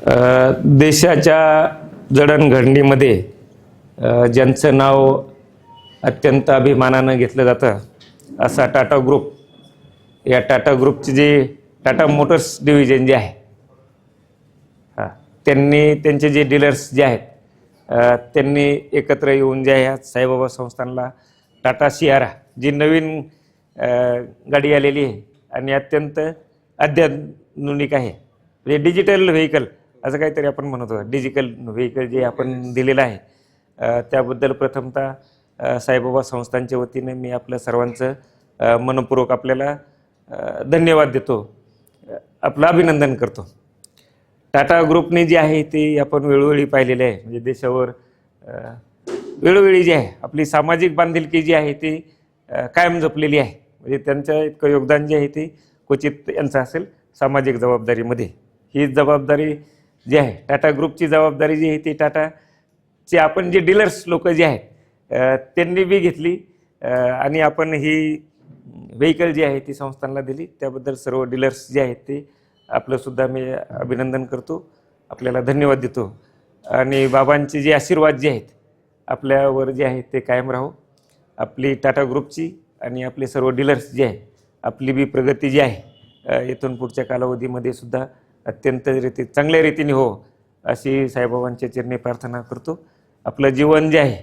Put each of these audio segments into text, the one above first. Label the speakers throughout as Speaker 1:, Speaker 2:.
Speaker 1: देशाच्या जडणघडणीमध्ये ज्यांचं नाव अत्यंत अभिमानानं घेतलं जातं असा टाटा ग्रुप, या टाटा ग्रुपचे जे टाटा मोटर्स डिव्हिजन जे आहे, त्यांनी त्यांचे जे डीलर्स जे आहेत त्यांनी एकत्र येऊन जे ह्या साईबाबा संस्थानला टाटा सियारा जी नवीन गाडी आलेली आहे आणि अत्यंत अत्याधुनिक आहे, म्हणजे डिजिटल व्हेकल असं काहीतरी आपण म्हणत होतो, डिजिटल व्हेकल जे आपण दिलेलं आहे, त्याबद्दल प्रथमतः साईबाबा संस्थानच्या वतीने मी आपल्या सर्वांचं मनपूर्वक आपल्याला धन्यवाद देतो, आपलं अभिनंदन करतो. टाटा ग्रुपने जे आहे ते आपण वेळोवेळी पाहिलेले आहे, म्हणजे देशावर वेळोवेळी जे आहे आपली सामाजिक बांधिलकी जी आहे ती कायम जपलेली आहे. म्हणजे त्यांचं इतकं योगदान जे आहे ते क्वचित यांचं असेल सामाजिक जबाबदारीमध्ये. ही जबाबदारी जी आहे टाटा ग्रुपची जबाबदारी जी आहे ती टाटाचे आपण जे डीलर्स लोक जे आहेत त्यांनी बी घेतली आणि आपण ही व्हेकल जी आहे ती संस्थांना दिली. त्याबद्दल सर्व डीलर्स जे आहेत ते आपलंसुद्धा मी अभिनंदन करतो, आपल्याला धन्यवाद देतो. आणि बाबांचे जे आशीर्वाद जे आहेत आपल्यावर जे आहेत ते कायम राहो. आपली टाटा ग्रुपची आणि आपले सर्व डीलर्स जे आहे आपली बी प्रगती जी आहे इथून पुढच्या कालावधीमध्ये सुद्धा अत्यंत चांगल्या रीतीने हो अशी साईबाबांच्या चरणी प्रार्थना करतो. आपलं जीवन जे आहे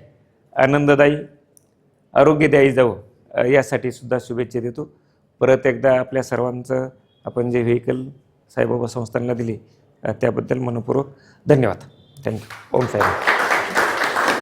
Speaker 1: आनंददायी आरोग्यदायी जावं यासाठी सुद्धा शुभेच्छा देतो. परत एकदा आपल्या सर्वांचं आपण जे व्हेकल साईबाबा संस्थानला दिली त्याबद्दल मनपूर्वक धन्यवाद. थँक्यू. ओम साईबाबा.